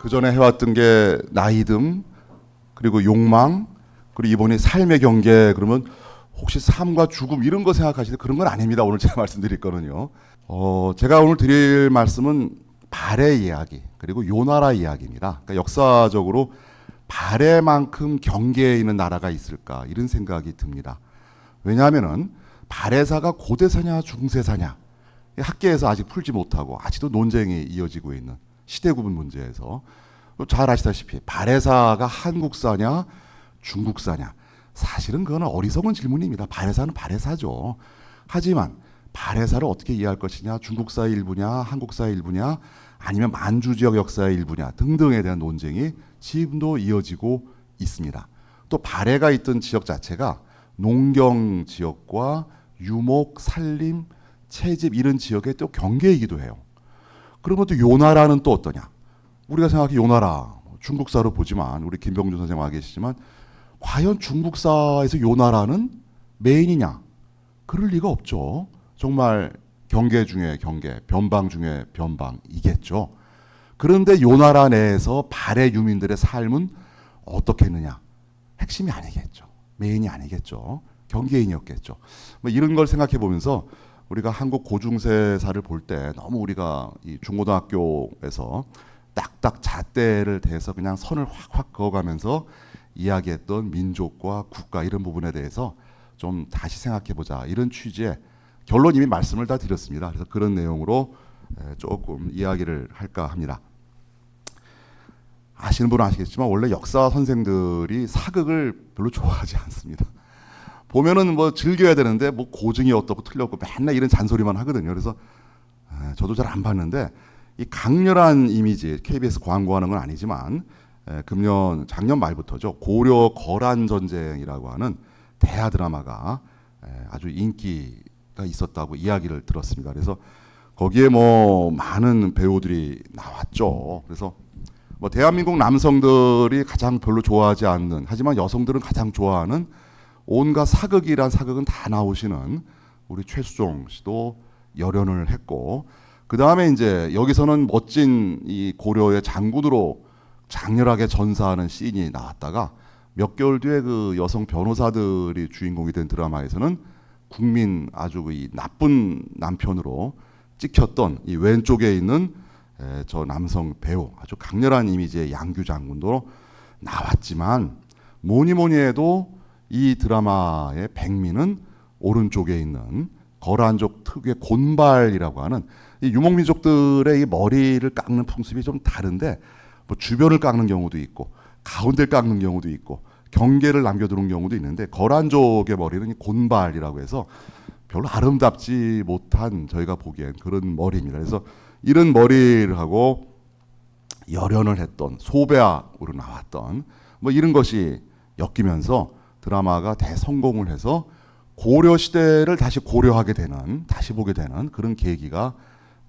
그 전에 해왔던 게 나이듦, 그리고 욕망, 그리고 이번에 삶의 경계. 그러면 혹시 삶과 죽음 이런 거 생각하시는데 그런 건 아닙니다. 오늘 제가 말씀드릴 거는요. 제가 오늘 드릴 말씀은 발의 이야기, 그리고 요나라 이야기입니다. 그러니까 역사적으로 발해만큼 경계에 있는 나라가 있을까 이런 생각이 듭니다. 왜냐하면은 발해사가 고대사냐 중세사냐 학계에서 아직 풀지 못하고 아직도 논쟁이 이어지고 있는 시대 구분 문제에서 잘 아시다시피 발해사가 한국사냐 중국사냐 사실은 그건 어리석은 질문입니다. 발해사는 발해사죠. 하지만 발해사를 어떻게 이해할 것이냐, 중국사의 일부냐 한국사의 일부냐 아니면 만주 지역 역사의 일부냐 등등에 대한 논쟁이 지금도 이어지고 있습니다. 또 발해가 있던 지역 자체가 농경 지역과 유목, 산림, 채집 이런 지역의 또 경계이기도 해요. 그러면 또 요나라는 또 어떠냐? 우리가 생각해 요나라 중국사로 보지만 우리 김병준 선생님 와 계시지만 과연 중국사에서 요나라는 메인이냐? 그럴 리가 없죠. 정말 경계 중에 경계, 변방 중에 변방이겠죠. 그런데 요나라 내에서 발해 유민들의 삶은 어떻겠느냐? 핵심이 아니겠죠. 메인이 아니겠죠. 경계인이었겠죠. 뭐 이런 걸 생각해 보면서 우리가 한국 고중세사를 볼 때 너무 우리가 이 중고등학교에서 딱딱 잣대를 대서 그냥 선을 확확 그어가면서 이야기했던 민족과 국가 이런 부분에 대해서 좀 다시 생각해 보자 이런 취지의 결론 이미 말씀을 다 드렸습니다. 그래서 그런 내용으로 조금 이야기를 할까 합니다. 아시는 분은 아시겠지만 원래 역사 선생들이 사극을 별로 좋아하지 않습니다. 보면은 뭐 즐겨야 되는데 뭐 고증이 어떻고 틀렸고 맨날 이런 잔소리만 하거든요. 그래서 저도 잘 안 봤는데 이 강렬한 이미지 KBS 광고하는 건 아니지만 작년 말부터죠. 고려 거란 전쟁이라고 하는 대하 드라마가 아주 인기가 있었다고 이야기를 들었습니다. 그래서 거기에 뭐 많은 배우들이 나왔죠. 그래서 뭐 대한민국 남성들이 가장 별로 좋아하지 않는 하지만 여성들은 가장 좋아하는 온갖 사극이란 사극은 다 나오시는 우리 최수종 씨도 열연을 했고 그 다음에 이제 여기서는 멋진 이 고려의 장군으로 장렬하게 전사하는 씬이 나왔다가 몇 개월 뒤에 그 여성 변호사들이 주인공이 된 드라마에서는 국민 아주 이 나쁜 남편으로 찍혔던 이 왼쪽에 있는 저 남성 배우 아주 강렬한 이미지의 양규 장군도 나왔지만 뭐니 해도 이 드라마의 백미는 오른쪽에 있는 거란족 특유의 곤발이라고 하는 이 유목민족들의 이 머리를 깎는 풍습이 좀 다른데 뭐 주변을 깎는 경우도 있고 가운데를 깎는 경우도 있고 경계를 남겨두는 경우도 있는데 거란족의 머리는 이 곤발이라고 해서 별로 아름답지 못한 저희가 보기엔 그런 머리입니다. 그래서 이런 머리를 하고 열연을 했던 소배악으로 나왔던 뭐 이런 것이 엮이면서 드라마가 대성공을 해서 고려 시대를 다시 고려하게 되는 다시 보게 되는 그런 계기가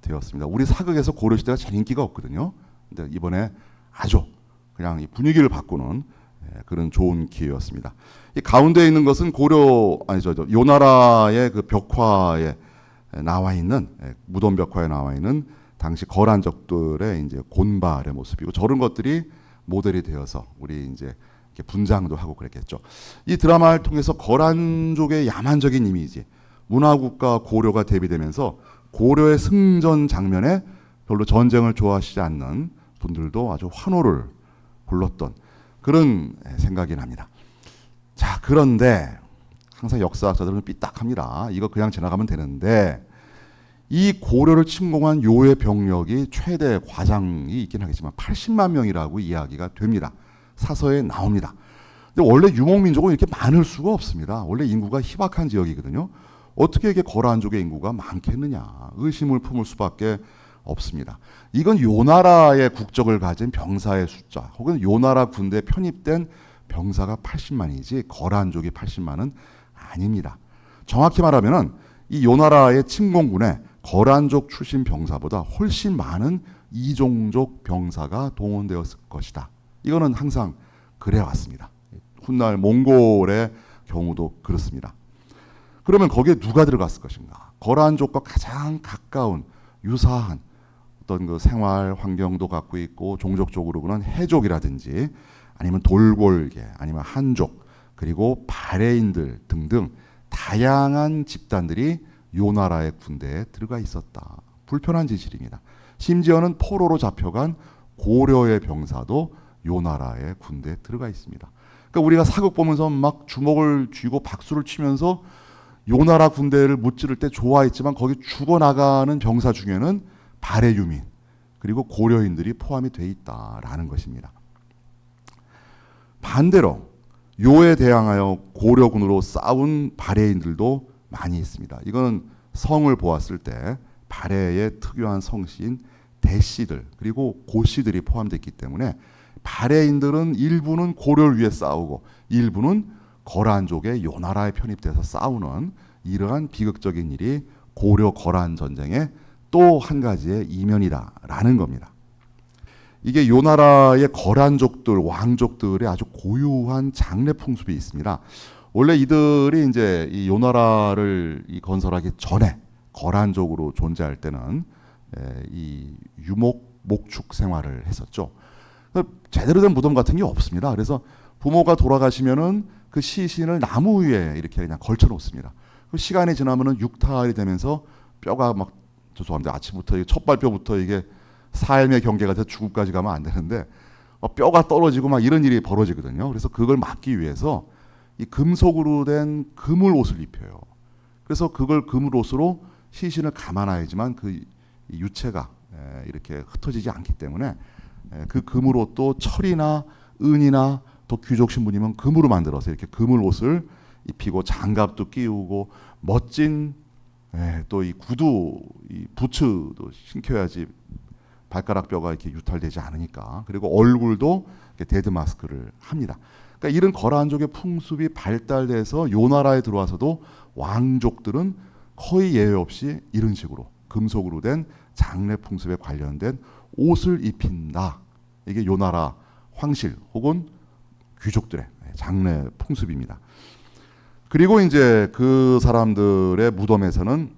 되었습니다. 우리 사극에서 고려 시대가 잘 인기가 없거든요. 근데 이번에 아주 그냥 이 분위기를 바꾸는 그런 좋은 기회였습니다. 이 가운데 있는 것은 요나라의 그 벽화에 나와 있는 무덤 벽화에 나와 있는 당시 거란족들의 이제 곤발의 모습이고 저런 것들이 모델이 되어서 우리 이제 분장도 하고 그랬겠죠. 이 드라마를 통해서 거란족의 야만적인 이미지, 문화국가 고려가 대비되면서 고려의 승전 장면에 별로 전쟁을 좋아하시지 않는 분들도 아주 환호를 불렀던 그런 생각이 납니다. 자, 그런데 항상 역사학자들은 삐딱합니다. 이거 그냥 지나가면 되는데 이 고려를 침공한 요의 병력이 최대 과장이 있긴 하겠지만 80만 명이라고 이야기가 됩니다. 사서에 나옵니다. 근데 원래 유목민족은 이렇게 많을 수가 없습니다. 원래 인구가 희박한 지역이거든요. 어떻게 이게 거란족의 인구가 많겠느냐 의심을 품을 수밖에 없습니다. 이건 요나라의 국적을 가진 병사의 숫자 혹은 요나라 군대에 편입된 병사가 80만이지 거란족이 80만은 아닙니다. 정확히 말하면은 이 요나라의 침공군에 거란족 출신 병사보다 훨씬 많은 이종족 병사가 동원되었을 것이다. 이거는 항상 그래 왔습니다. 훗날 몽골의 경우도 그렇습니다. 그러면 거기에 누가 들어갔을 것인가? 거란족과 가장 가까운 유사한 어떤 그 생활 환경도 갖고 있고 종족적으로 그런 해족이라든지 아니면 돌골계 아니면 한족 그리고 바레인들 등등 다양한 집단들이 요 나라의 군대에 들어가 있었다. 불편한 진실입니다. 심지어는 포로로 잡혀간 고려의 병사도 요 나라의 군대에 들어가 있습니다. 그러니까 우리가 사극 보면서 막 주먹을 쥐고 박수를 치면서 요 나라 군대를 무찌를 때 좋아했지만 거기 죽어나가는 병사 중에는 발해 유민 그리고 고려인들이 포함이 돼 있다라는 것입니다. 반대로 요에 대항하여 고려군으로 싸운 발해인들도 많이 있습니다. 이거는 성을 보았을 때 발해의 특유한 성씨인 대씨들 그리고 고씨들이 포함됐기 때문에 발해인들은 일부는 고려를 위해 싸우고 일부는 거란족의 요 나라에 편입돼서 싸우는 이러한 비극적인 일이 고려 거란 전쟁의 또 한 가지의 이면이다라는 겁니다. 이게 요 나라의 거란족들, 왕족들의 아주 고유한 장례 풍습이 있습니다. 원래 이들이 이제 이 요 나라를 건설하기 전에 거란족으로 존재할 때는 이 유목 목축 생활을 했었죠. 제대로 된 무덤 같은 게 없습니다. 그래서 부모가 돌아가시면은 그 시신을 나무 위에 이렇게 그냥 걸쳐 놓습니다. 그 시간이 지나면은 육탈이 되면서 뼈가 막 죄송합니다. 아침부터 첫 발뼈부터 이게 삶의 경계가 돼서 죽음까지 가면 안 되는데 뼈가 떨어지고 막 이런 일이 벌어지거든요. 그래서 그걸 막기 위해서 이 금속으로 된 그물 옷을 입혀요. 그래서 그걸 그물 옷으로 시신을 감아놔야지만 그 유체가 이렇게 흩어지지 않기 때문에 그 그물 옷도 철이나 은이나 또 귀족 신부님은 금으로 만들어서 이렇게 그물 옷을 입히고 장갑도 끼우고 멋진 또 이 구두, 이 부츠도 신겨야지 발가락 뼈가 이렇게 유탈되지 않으니까. 그리고 얼굴도 데드 마스크를 합니다. 그러니까 이런 거란족의 풍습이 발달돼서 요 나라에 들어와서도 왕족들은 거의 예외 없이 이런 식으로 금속으로 된 장례 풍습에 관련된 옷을 입힌다. 이게 요 나라 황실 혹은 귀족들의 장례 풍습입니다. 그리고 이제 그 사람들의 무덤에서는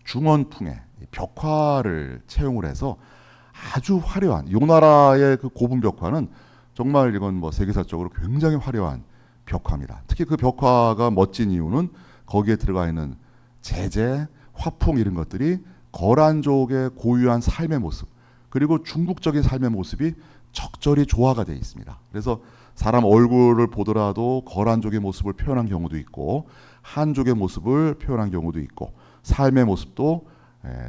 중원풍에 벽화를 채용을 해서 아주 화려한 요 나라의 그 고분 벽화는 정말 이건 뭐 세계사적으로 굉장히 화려한 벽화입니다. 특히 그 벽화가 멋진 이유는 거기에 들어가 있는 제재, 화풍 이런 것들이 거란족의 고유한 삶의 모습 그리고 중국적인 삶의 모습이 적절히 조화가 되어 있습니다. 그래서 사람 얼굴을 보더라도 거란족의 모습을 표현한 경우도 있고 한족의 모습을 표현한 경우도 있고 삶의 모습도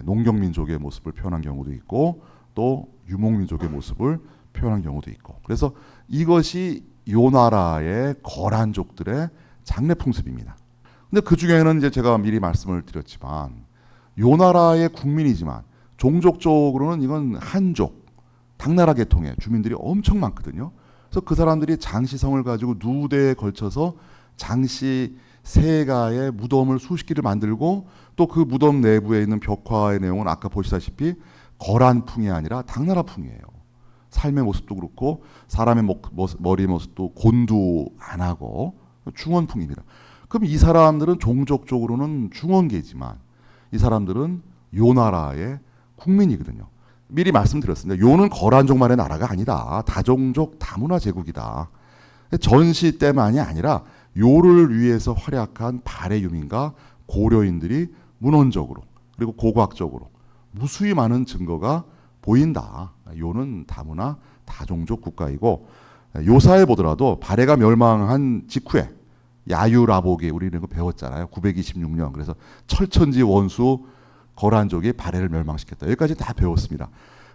농경민족의 모습을 표현한 경우도 있고 또 유목민족의 모습을 표현한 경우도 있고 그래서 이것이 요 나라의 거란족들의 장례 풍습입니다. 근데 그 중에는 이제 제가 미리 말씀을 드렸지만 요 나라의 국민이지만 종족적으로는 이건 한족, 당나라 계통의 주민들이 엄청 많거든요. 그래서 그 사람들이 장시성을 가지고 누대에 걸쳐서 장씨 세가의 무덤을 수십 기를 만들고 또 그 무덤 내부에 있는 벽화의 내용은 아까 보시다시피 거란풍이 아니라 당나라풍이에요. 삶의 모습도 그렇고 사람의 머리 모습도 곤두 안 하고 중원풍입니다. 그럼 이 사람들은 종족적으로는 중원계지만 이 사람들은 요 나라의 국민이거든요. 미리 말씀드렸습니다. 요는 거란족만의 나라가 아니다. 다종족 다문화 제국이다. 전시 때만이 아니라 요를 위해서 활약한 발해 유민과 고려인들이 문헌적으로 그리고 고고학적으로 무수히 많은 증거가 보인다. 요는 다문화 다종족 국가이고 요사에 보더라도 발해가 멸망한 직후에 야유라복이 우리는 거 배웠잖아요. 926년 그래서 철천지 원수 거란족이 발해를 멸망시켰다. 여기까지 다 배웠습니다.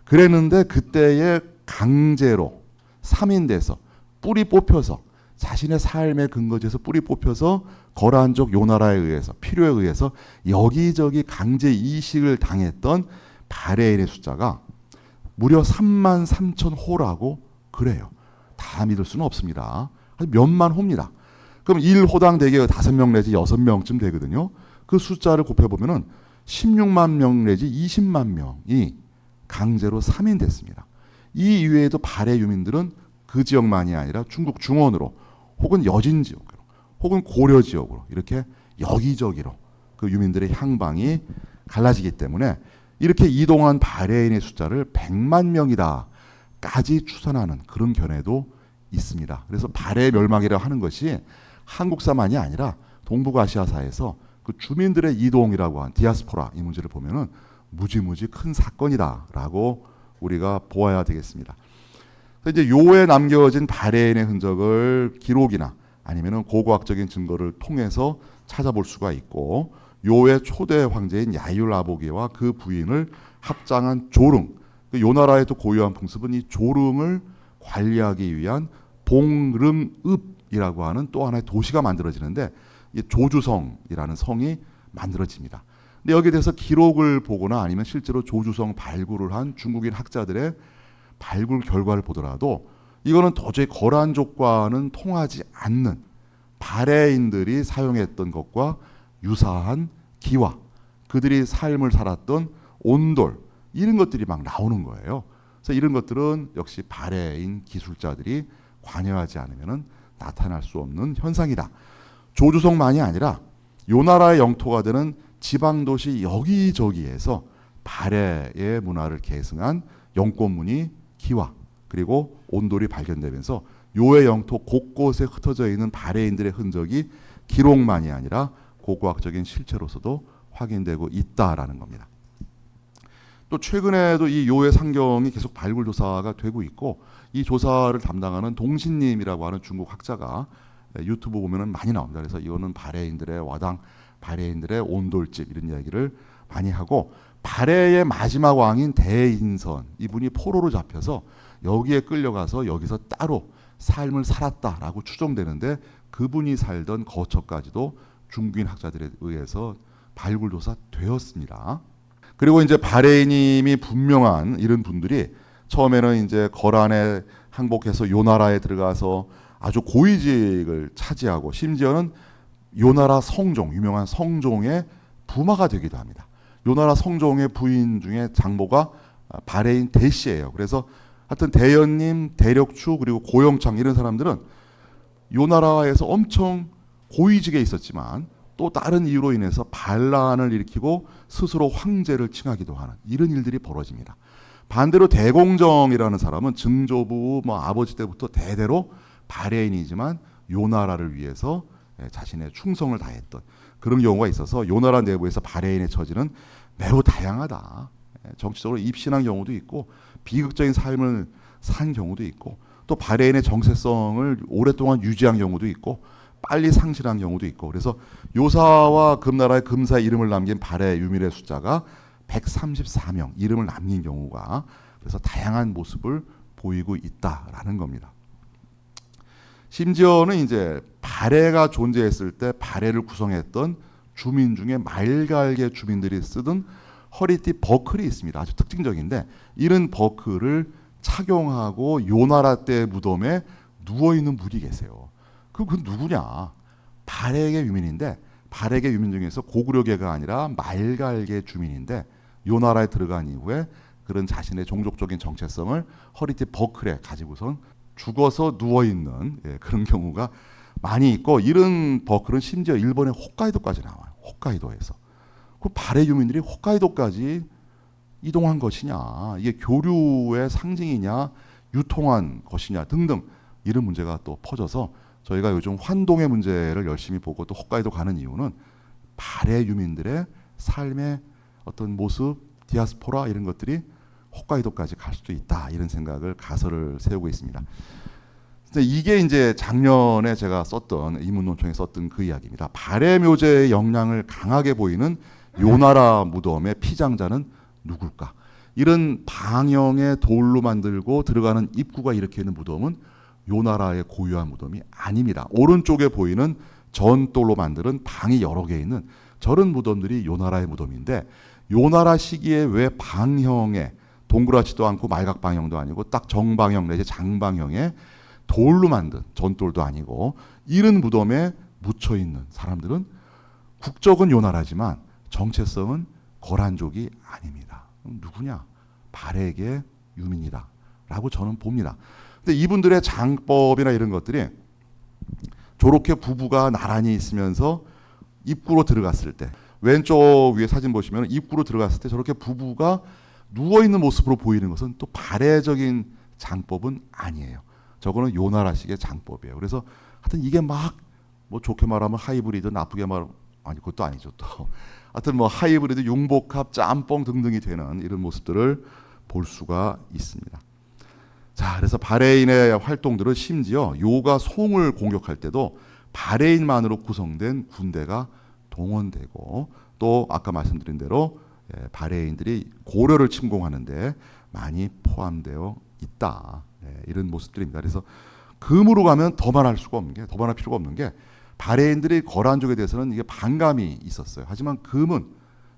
그랬는데 그때의 강제로 3인돼서 뿌리 뽑혀서 자신의 삶의 근거지에서 뿌리 뽑혀서 거란족 요 나라에 의해서 필요에 의해서 여기저기 강제 이식을 당했던 발해인의 숫자가 무려 33,000호라고 그래요. 다 믿을 수는 없습니다. 몇만 호입니다. 그럼 1호당 대개 5명 내지 6명쯤 되거든요. 그 숫자를 곱해보면은 16만 명 내지 20만 명이 강제로 3인 됐습니다. 이 이외에도 발해 유민들은 그 지역만이 아니라 중국 중원으로 혹은 여진 지역으로 혹은 고려 지역으로 이렇게 여기저기로 그 유민들의 향방이 갈라지기 때문에 이렇게 이동한 발해인의 숫자를 100만 명이다까지 추산하는 그런 견해도 있습니다. 그래서 발해 멸망이라고 하는 것이 한국사만이 아니라 동북아시아사에서 그 주민들의 이동이라고 한 디아스포라 이 문제를 보면은 무지무지 큰 사건이다라고 우리가 보아야 되겠습니다. 이제 요에 남겨진 발해인의 흔적을 기록이나 아니면은 고고학적인 증거를 통해서 찾아볼 수가 있고, 요의 초대 황제인 야율아보게와 그 부인을 합장한 조릉, 요 나라의 또 고유한 풍습은 이 조릉을 관리하기 위한 봉릉읍이라고 하는 또 하나의 도시가 만들어지는데, 이 조주성이라는 성이 만들어집니다. 근데 여기에 대해서 기록을 보거나 아니면 실제로 조주성 발굴을 한 중국인 학자들의 발굴 결과를 보더라도 이거는 도저히 거란족과는 통하지 않는 발해인들이 사용했던 것과 유사한 기와, 그들이 삶을 살았던 온돌, 이런 것들이 막 나오는 거예요. 그래서 이런 것들은 역시 발해인 기술자들이 관여하지 않으면 나타날 수 없는 현상이다. 조주성만이 아니라 요 나라의 영토가 되는 지방도시 여기저기에서 발해의 문화를 계승한 영권문이 기와 그리고 온돌이 발견되면서 요의 영토 곳곳에 흩어져 있는 발해인들의 흔적이 기록만이 아니라 고고학적인 실체로서도 확인되고 있다라는 겁니다. 또 최근에도 이 요의 상경이 계속 발굴 조사가 되고 있고, 이 조사를 담당하는 동신님이라고 하는 중국 학자가 유튜브 보면은 많이 나옵니다. 그래서 이거는 발해인들의 와당, 발해인들의 온돌집 이런 이야기를 많이 하고, 발해의 마지막 왕인 대인선 이분이 포로로 잡혀서 여기에 끌려가서 여기서 따로 삶을 살았다라고 추정되는데, 그분이 살던 거처까지도 중국인 학자들에 의해서 발굴 조사되었습니다. 그리고 이제 발해인임이 분명한 이런 분들이 처음에는 이제 거란에 항복해서 요 나라에 들어가서 아주 고위직을 차지하고, 심지어는 요 나라 성종, 유명한 성종의 부마가 되기도 합니다. 요 나라 성종의 부인 중에 장모가 발해인 대씨예요. 그래서 하여튼 대연님, 대력추 그리고 고영창 이런 사람들은 요 나라에서 엄청 고위직에 있었지만 또 다른 이유로 인해서 반란을 일으키고 스스로 황제를 칭하기도 하는 이런 일들이 벌어집니다. 반대로 대공정이라는 사람은 증조부 아버지 때부터 대대로 발해인이지만 요 나라를 위해서 자신의 충성을 다했던 그런 경우가 있어서 요 나라 내부에서 발해인의 처지는 매우 다양하다. 정치적으로 입신한 경우도 있고 비극적인 삶을 산 경우도 있고, 또 발해인의 정체성을 오랫동안 유지한 경우도 있고 빨리 상실한 경우도 있고, 그래서 요사와 금나라의 금사의 이름을 남긴 발해 유민의 숫자가 134명 이름을 남긴 경우가, 그래서 다양한 모습을 보이고 있다라는 겁니다. 심지어는 이제 발해가 존재했을 때 발해를 구성했던 주민 중에 말갈개 주민들이 쓰던 허리띠 버클이 있습니다. 아주 특징적인데, 이런 버클을 착용하고 요 나라 때 무덤에 누워있는 분이 계세요. 그 누구냐? 발해계 유민인데, 발해계 유민 중에서 고구려계가 아니라 말갈계 주민인데, 요 나라에 들어간 이후에 그런 자신의 종족적인 정체성을 허리띠 버클에 가지고선 죽어서 누워있는 그런 경우가 많이 있고, 이런 버클은 심지어 일본의 홋카이도까지 나와요. 홋카이도에서. 그 발해 유민들이 홋카이도까지 이동한 것이냐, 이게 교류의 상징이냐, 유통한 것이냐 등등 이런 문제가 또 퍼져서 저희가 요즘 환동의 문제를 열심히 보고 또 홋카이도 가는 이유는 발해 유민들의 삶의 어떤 모습, 디아스포라 이런 것들이 홋카이도까지 갈 수도 있다, 이런 생각을 가설을 세우고 있습니다. 이게 이제 작년에 제가 썼던 이문논총에 썼던 그 이야기입니다. 발해 묘제의 영향을 강하게 보이는 요 나라 무덤의 피장자는 누굴까? 이런 방형의 돌로 만들고 들어가는 입구가 이렇게 있는 무덤은 요 나라의 고유한 무덤이 아닙니다. 오른쪽에 보이는 전돌로 만드는 방이 여러 개 있는 저런 무덤들이 요 나라의 무덤인데, 요 나라 시기에 왜 방형의 동그랗지도 않고 말각 방형도 아니고 딱 정방형 내지 장방형의 돌로 만든, 전돌도 아니고 이런 무덤에 묻혀 있는 사람들은 국적은 요 나라지만 정체성은 거란족이 아닙니다. 누구냐? 발해계 유민이다 라고 저는 봅니다. 근데 이분들의 장법이나 이런 것들이 저렇게 부부가 나란히 있으면서 입구로 들어갔을 때 왼쪽 위에 사진 보시면 입구로 들어갔을 때 저렇게 부부가 누워 있는 모습으로 보이는 것은 또 발해적인 장법은 아니에요. 저거는 요나라식의 장법이에요. 그래서 하여튼 이게 막 뭐 좋게 말하면 하이브리드, 나쁘게 말하면 아니 그것도 아니죠 또. 하여튼 뭐 하이브리드, 융복합, 짬뽕 등등이 되는 이런 모습들을 볼 수가 있습니다. 자, 그래서 바레인의 활동들은 심지어 요가 송을 공격할 때도 바레인만으로 구성된 군대가 동원되고, 또 아까 말씀드린 대로 바레인들이 고려를 침공하는데 많이 포함되어 있다. 이런 모습들입니다. 그래서 금으로 가면 더 말할 수가 없는 게, 더 말할 필요가 없는 게, 바레인들이 거란족에 대해서는 이게 반감이 있었어요. 하지만 금은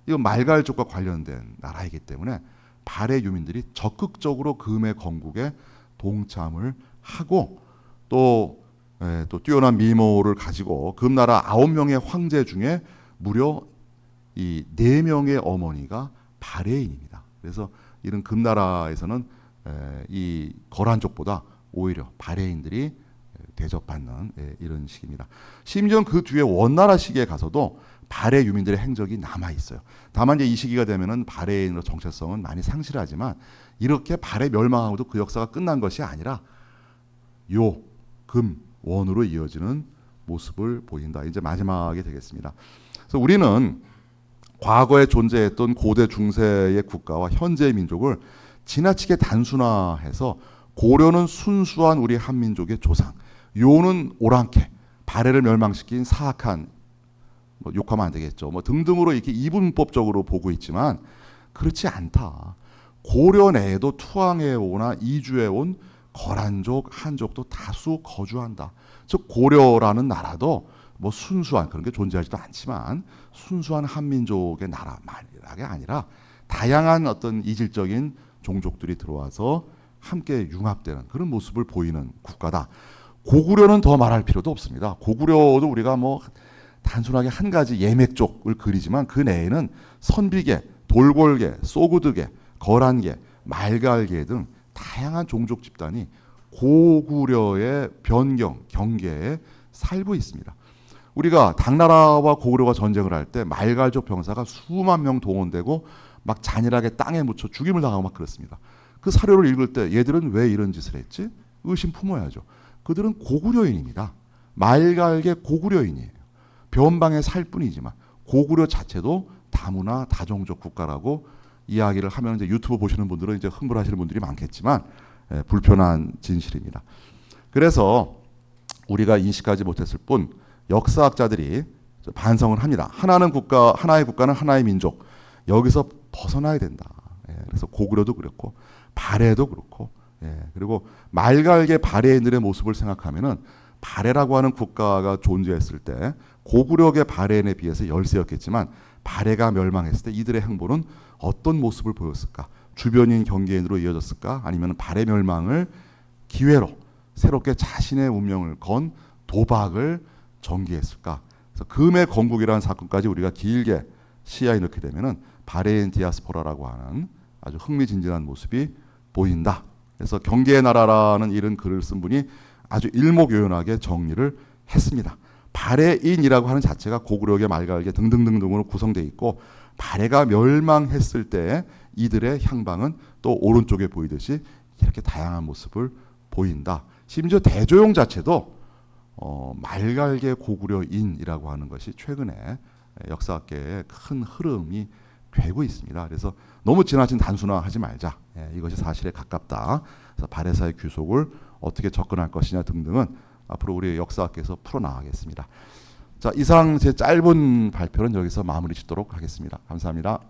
이거 말갈족과 관련된 나라이기 때문에 바레 유민들이 적극적으로 금의 건국에 동참을 하고, 또 뛰어난 미모를 가지고 금나라 9명의 황제 중에 무려 이 4명의 어머니가 바레인입니다. 그래서 이런 금나라에서는 이 거란족보다 오히려 바레인들이 대접받는 이런 식입니다. 심지어 그 뒤에 원나라 시기에 가서도 바레 유민들의 행적이 남아 있어요. 다만 이제 이 시기가 되면은 바레인의 정체성은 많이 상실하지만, 이렇게 바레 멸망하고도 그 역사가 끝난 것이 아니라 요, 금, 원으로 이어지는 모습을 보인다. 이제 마지막에 되겠습니다. 그래서 우리는 과거에 존재했던 고대 중세의 국가와 현재의 민족을 지나치게 단순화해서 고려는 순수한 우리 한민족의 조상, 요는 오랑캐, 바레를 멸망시킨 사악한, 뭐 욕하면 안 되겠죠, 뭐 등등으로 이렇게 이분법적으로 보고 있지만 그렇지 않다. 고려 내에도 투항해오나 이주해온 거란족, 한족도 다수 거주한다. 즉 고려라는 나라도 뭐 순수한 그런 게 존재하지도 않지만 순수한 한민족의 나라가 아니라 다양한 어떤 이질적인 종족들이 들어와서 함께 융합되는 그런 모습을 보이는 국가다. 고구려는 더 말할 필요도 없습니다. 고구려도 우리가 뭐 단순하게 한 가지 예맥족을 그리지만 그 내에는 선비계, 돌골계, 소구드계, 거란계, 말갈계 등 다양한 종족 집단이 고구려의 변경, 경계에 살고 있습니다. 우리가 당나라와 고구려가 전쟁을 할 때 말갈족 병사가 수만 명 동원되고 막 잔인하게 땅에 묻혀 죽임을 당하고 막 그렇습니다. 그 사료를 읽을 때 얘들은 왜 이런 짓을 했지? 의심 품어야죠. 그들은 고구려인입니다. 말갈계 고구려인이에요. 변방에 살 뿐이지만 고구려 자체도 다문화 다종족 국가라고 이야기를 하면 이제 유튜브 보시는 분들은 이제 흥분하시는 분들이 많겠지만 불편한 진실입니다. 그래서 우리가 인식하지 못했을 뿐 역사학자들이 반성을 합니다. 하나의 국가는 하나의 민족. 여기서 벗어나야 된다. 그래서 고구려도 그렇고 바레도 그렇고, 그리고 말갈계 바레인들의 모습을 생각하면은 바레라고 하는 국가가 존재했을 때 고구려계 바레인에 비해서 열세였겠지만 바레가 멸망했을 때 이들의 행보는 어떤 모습을 보였을까? 주변인 경계인으로 이어졌을까? 아니면 바레 멸망을 기회로 새롭게 자신의 운명을 건 도박을 전개했을까? 그래서 금의 건국이라는 사건까지 우리가 길게 시야에 넣게 되면은 바레인 디아스포라라고 하는 아주 흥미진진한 모습이 보인다. 그래서 경계의 나라라는 이런 글을 쓴 분이 아주 일목요연하게 정리를 했습니다. 바레인이라고 하는 자체가 고구려계, 말갈계 등등등등으로 구성되어 있고, 바레가 멸망했을 때 이들의 향방은 또 오른쪽에 보이듯이 이렇게 다양한 모습을 보인다. 심지어 대조용 자체도 말갈계 고구려인이라고 하는 것이 최근에 역사학계에 큰 흐름이 되고 있습니다. 그래서 너무 지나친 단순화하지 말자. 이것이 사실에 가깝다. 그래서 바레사의 귀속을 어떻게 접근할 것이냐 등등은 앞으로 우리 역사학계에서 풀어나가겠습니다. 자, 이상 제 짧은 발표는 여기서 마무리 짓도록 하겠습니다. 감사합니다.